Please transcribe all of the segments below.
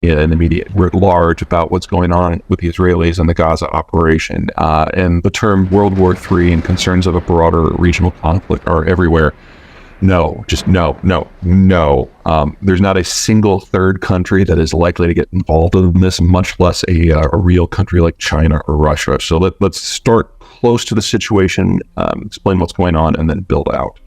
in the media writ large about what's going on with the Israelis and the Gaza operation. And the term World War III and concerns of a broader regional conflict are everywhere. No, just no. There's not a single third country that is likely to get involved in this, much less a real country like China or Russia. So let's start close to the situation, explain what's going on, and then build out.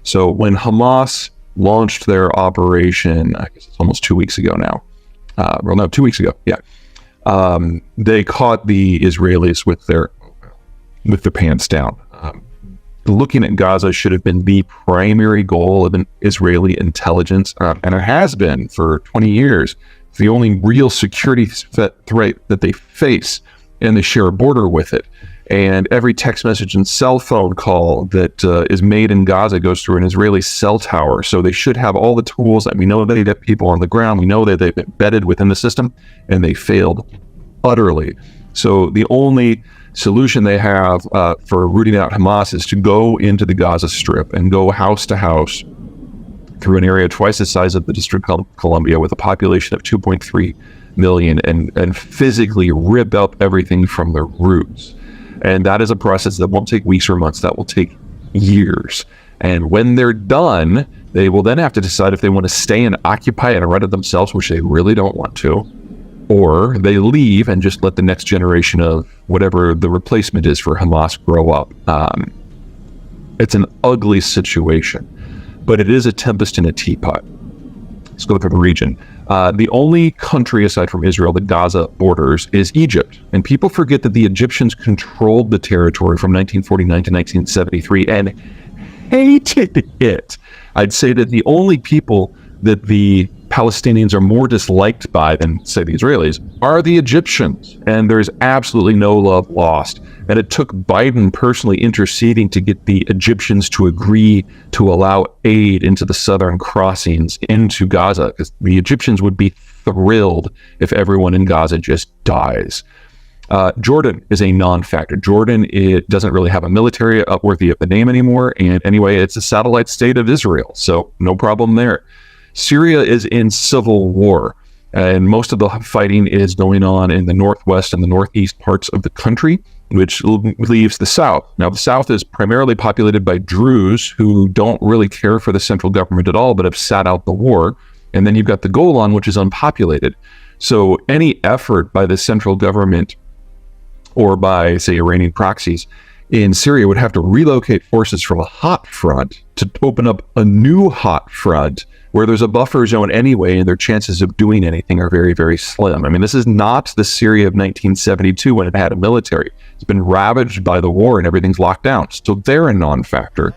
So when Hamas launched their operation, I guess it's almost 2 weeks ago now. 2 weeks ago, yeah. They caught the Israelis with their pants down. Looking at Gaza should have been the primary goal of an Israeli intelligence, and it has been for 20 years. It's the only real security threat that they face, and they share a border with it. And every text message and cell phone call that is made in Gaza goes through an Israeli cell tower. So they should have all the tools, and we know that they have people on the ground. We know that they've been embedded within the system, and they failed utterly. So the only solution they have for rooting out Hamas is to go into the Gaza Strip and go house to house through an area twice the size of the District of Columbia with a population of 2.3 million and physically rip up everything from the roots. And that is a process that won't take weeks or months. That will take years. And when they're done, they will then have to decide if they want to stay and occupy and run it themselves, which they really don't want to, or they leave and just let the next generation of whatever the replacement is for Hamas grow up. It's an ugly situation, but it is a tempest in a teapot. Let's go through the region. The only country aside from Israel that Gaza borders is Egypt. And people forget that the Egyptians controlled the territory from 1949 to 1973 and hated it. I'd say that the only people that the Palestinians are more disliked by than, say, the Israelis are the Egyptians. And there's absolutely no love lost. And it took Biden personally interceding to get the Egyptians to agree to allow aid into the southern crossings into Gaza, because the Egyptians would be thrilled if everyone in Gaza just dies. Jordan is a non-factor. Jordan, it doesn't really have a military worthy of the name anymore. And anyway, it's a satellite state of Israel. So no problem there. Syria is in civil war, and most of the fighting is going on in the northwest and the northeast parts of the country, which leaves the south. Now, the south is primarily populated by Druze who don't really care for the central government at all, but have sat out the war. And then you've got the Golan, which is unpopulated. So any effort by the central government or by, say, Iranian proxies in Syria would have to relocate forces from a hot front to open up a new hot front where there's a buffer zone anyway, and their chances of doing anything are very, very slim. I mean, this is not the Syria of 1972 when it had a military. It's been ravaged by the war and everything's locked down. So they're a non-factor.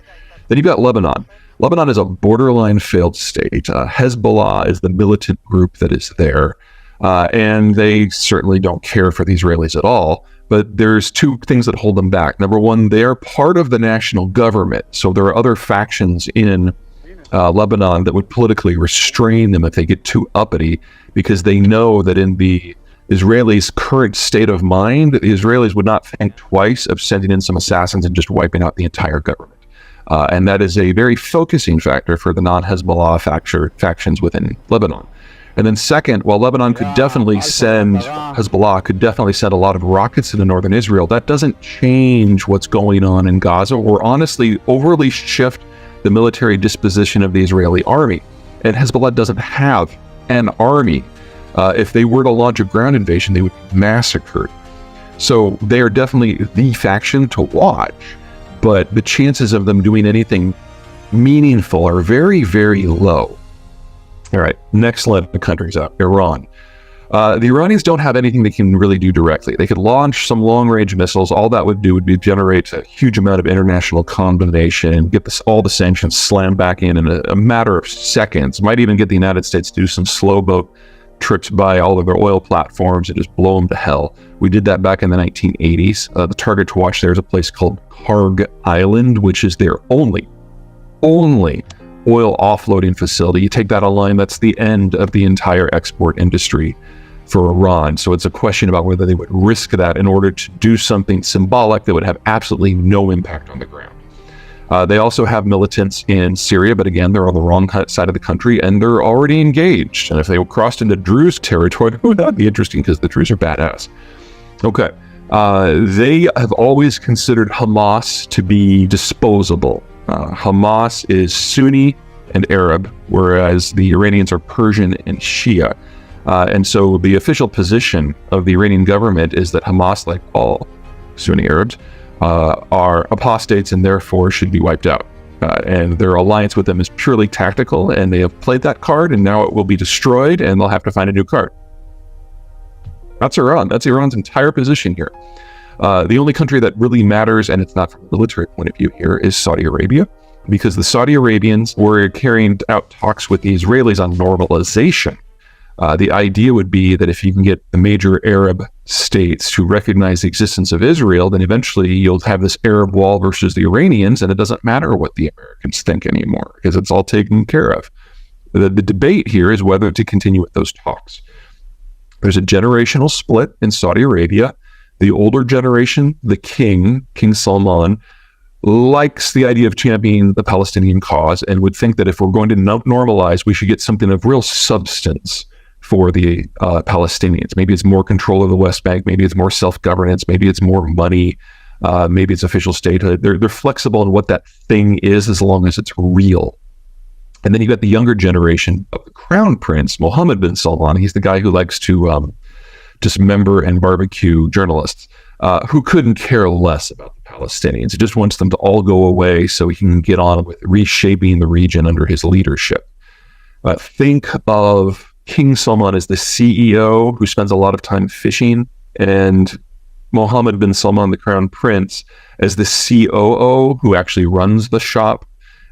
Then you've got Lebanon. Lebanon is a borderline failed state. Hezbollah is the militant group that is there. And they certainly don't care for the Israelis at all. But there's two things that hold them back. Number one, they're part of the national government. So there are other factions in Lebanon that would politically restrain them if they get too uppity, because they know that in the Israelis' current state of mind, the Israelis would not think twice of sending in some assassins and just wiping out the entire government. And that is a very focusing factor for the non-Hezbollah factions within Lebanon. And then second, while Lebanon could definitely send, Hezbollah could definitely send a lot of rockets into northern Israel, that doesn't change what's going on in Gaza or honestly overly shift the military disposition of the Israeli army. And Hezbollah doesn't have an army. If they were to launch a ground invasion, they would be massacred. So they are definitely the faction to watch, but the chances of them doing anything meaningful are very, very low. All right, next let the countries up, Iran. The Iranians don't have anything they can really do directly. They could launch some long-range missiles. All that would do would be generate a huge amount of international condemnation and get all the sanctions slammed back in a matter of seconds. Might even get the United States to do some slow boat trips by all of their oil platforms and just blow them to hell. We did that back in the 1980s. The target to watch there is a place called Karg Island, which is their only oil offloading facility. You take that online, that's the end of the entire export industry for Iran. So it's a question about whether they would risk that in order to do something symbolic that would have absolutely no impact on the ground. They also have militants in Syria, but again, they're on the wrong side of the country, and they're already engaged. And if they crossed into Druze territory, that'd be interesting because the Druze are badass. Okay. They have always considered Hamas to be disposable. Hamas is Sunni and Arab, whereas the Iranians are Persian and Shia. And so the official position of the Iranian government is that Hamas, like all Sunni Arabs, are apostates and therefore should be wiped out. And their alliance with them is purely tactical, and they have played that card, and now it will be destroyed, and they'll have to find a new card. That's Iran. That's Iran's entire position here. The only country that really matters, and it's not from a military point of view here, is Saudi Arabia, because the Saudi Arabians were carrying out talks with the Israelis on normalization. The idea would be that if you can get the major Arab states to recognize the existence of Israel, then eventually you'll have this Arab wall versus the Iranians, and it doesn't matter what the Americans think anymore because it's all taken care of. The debate here is whether to continue with those talks. There's a generational split in Saudi Arabia. The older generation, the King Salman, likes the idea of championing the Palestinian cause and would think that if we're going to normalize, we should get something of real substance for the Palestinians. Maybe it's more control of the West Bank. Maybe it's more self-governance. Maybe it's more money. Maybe it's official statehood. They're flexible in what that thing is as long as it's real. And then you've got the younger generation of the Crown Prince, Mohammed bin Salman. He's the guy who likes to dismember and barbecue journalists, who couldn't care less about the Palestinians. He just wants them to all go away so he can get on with reshaping the region under his leadership. Think of King Salman as the CEO who spends a lot of time fishing, and Mohammed bin Salman, the Crown Prince, as the COO who actually runs the shop.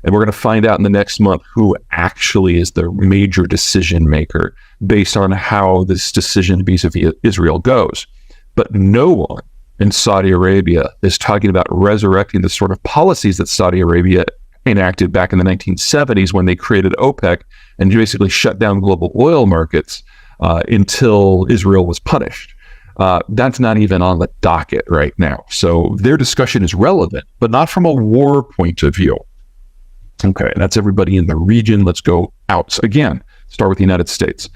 And we're going to find out in the next month who actually is the major decision maker based on how this decision vis-a-vis Israel goes. But no one in Saudi Arabia is talking about resurrecting the sort of policies that Saudi Arabia enacted back in the 1970s when they created OPEC and basically shut down global oil markets until Israel was punished. That's not even on the docket right now. So their discussion is relevant, but not from a war point of view. Okay, that's everybody in the region. Let's go out. So again, start with the United States.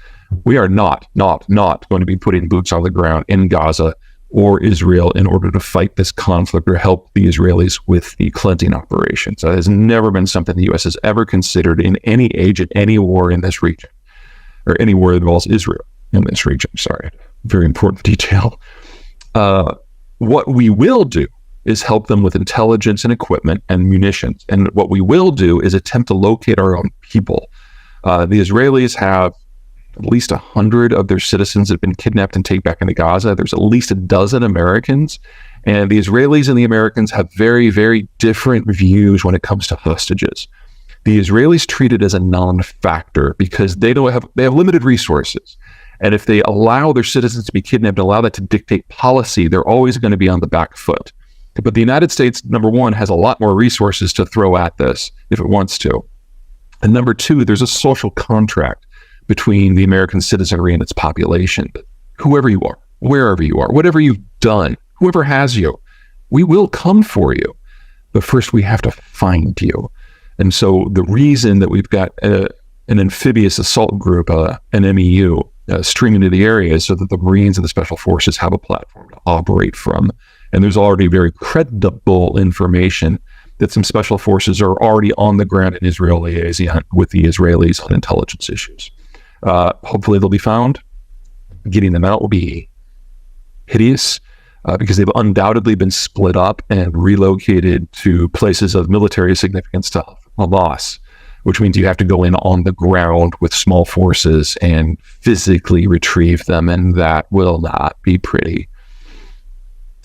We are not going to be putting boots on the ground in Gaza or Israel in order to fight this conflict or help the Israelis with the cleansing operations. That has never been something the U.S. has ever considered in any age, in any war in this region, or any war that involves Israel in this region. Sorry, very important detail. What we will do is help them with intelligence and equipment and munitions. And what we will do is attempt to locate our own people. The Israelis have at least 100 of their citizens have been kidnapped and taken back into Gaza. There's at least a dozen Americans. And the Israelis and the Americans have very, very different views when it comes to hostages. The Israelis treat it as a non-factor because they have limited resources. And if they allow their citizens to be kidnapped and allow that to dictate policy, they're always going to be on the back foot. But the United States, number one, has a lot more resources to throw at this if it wants to. And number two, there's a social contract between the American citizenry and its population. Whoever you are, wherever you are, whatever you've done, whoever has you, we will come for you. But first we have to find you. And so the reason that we've got an amphibious assault group, an MEU, streaming into the area is so that the Marines and the Special Forces have a platform to operate from. And there's already very credible information that some special forces are already on the ground in Israel liaison with the Israelis on intelligence issues. Hopefully they'll be found. Getting them out will be hideous because they've undoubtedly been split up and relocated to places of military significance to Hamas, which means you have to go in on the ground with small forces and physically retrieve them, and that will not be pretty.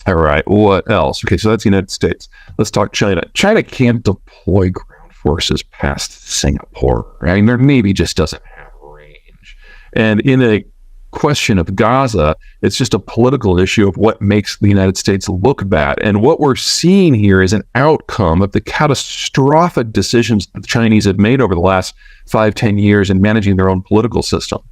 All right, what else? Okay, so that's the United States. Let's talk China. China can't deploy ground forces past Singapore. I mean, their Navy just doesn't have range. And in a question of Gaza, it's just a political issue of what makes the United States look bad. And what we're seeing here is an outcome of the catastrophic decisions that the Chinese have made over the last 5-10 years in managing their own political system.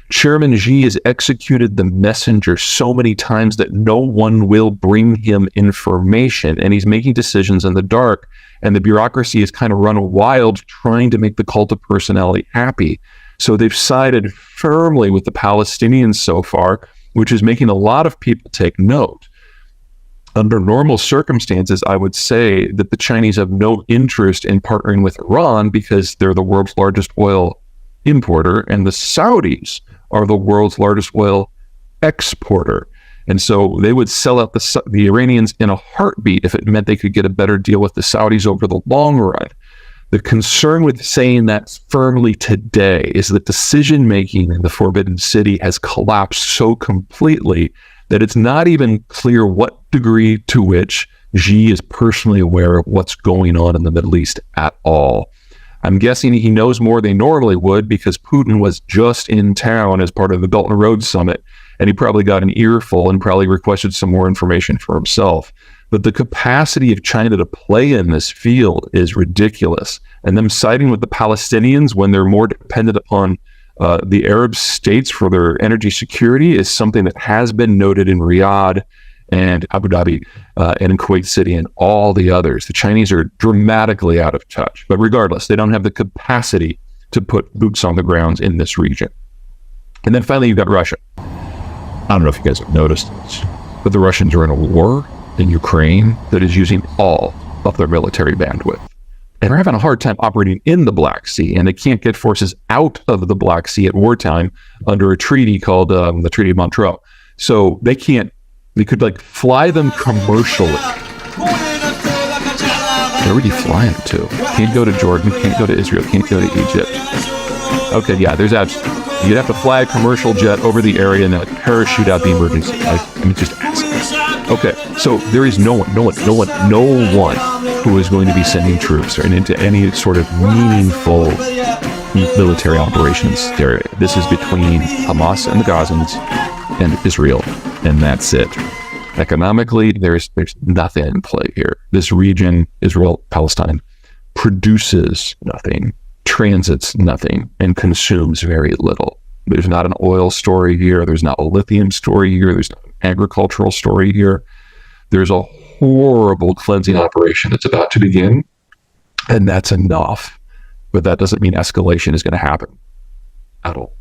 Chairman Xi has executed the messenger so many times that no one will bring him information, and he's making decisions in the dark, and the bureaucracy has kind of run wild trying to make the cult of personality happy. So they've sided firmly with the Palestinians so far, which is making a lot of people take note. Under normal circumstances, I would say that the Chinese have no interest in partnering with Iran because they're the world's largest oil importer, and the Saudis are the world's largest oil exporter. And so they would sell out the Iranians in a heartbeat if it meant they could get a better deal with the Saudis over the long run. The concern with saying that firmly today is that decision-making in the Forbidden City has collapsed so completely that it's not even clear what degree to which Xi is personally aware of what's going on in the Middle East at all. I'm guessing he knows more than he normally would because Putin was just in town as part of the Belt and Road Summit, and he probably got an earful and probably requested some more information for himself. But the capacity of China to play in this field is ridiculous. And them siding with the Palestinians when they're more dependent upon the Arab states for their energy security is something that has been noted in Riyadh and Abu Dhabi and in Kuwait City and all the others. The Chinese are dramatically out of touch. But regardless, they don't have the capacity to put boots on the ground in this region. And then finally, you've got Russia. I don't know if you guys have noticed this, but the Russians are in a war in Ukraine that is using all of their military bandwidth. And they're having a hard time operating in the Black Sea, and they can't get forces out of the Black Sea at wartime under a treaty called the Treaty of Montreux. So they could like fly them commercially. Where would you fly them to? Can't go to Jordan, can't go to Israel, can't go to Egypt. Okay, yeah, you'd have to fly a commercial jet over the area and then parachute out the emergency. I mean, just ask. Okay, so there is no one who is going to be sending troops into any sort of meaningful military operations there. This is between Hamas and the Gazans and Israel, and that's it. Economically, there's nothing in play here. This region, Israel, Palestine, produces nothing, transits nothing, and consumes very little. There's not an oil story here. There's not a lithium story here. There's not an agricultural story here. There's a horrible cleansing operation that's about to begin, and that's enough. But that doesn't mean escalation is going to happen at all.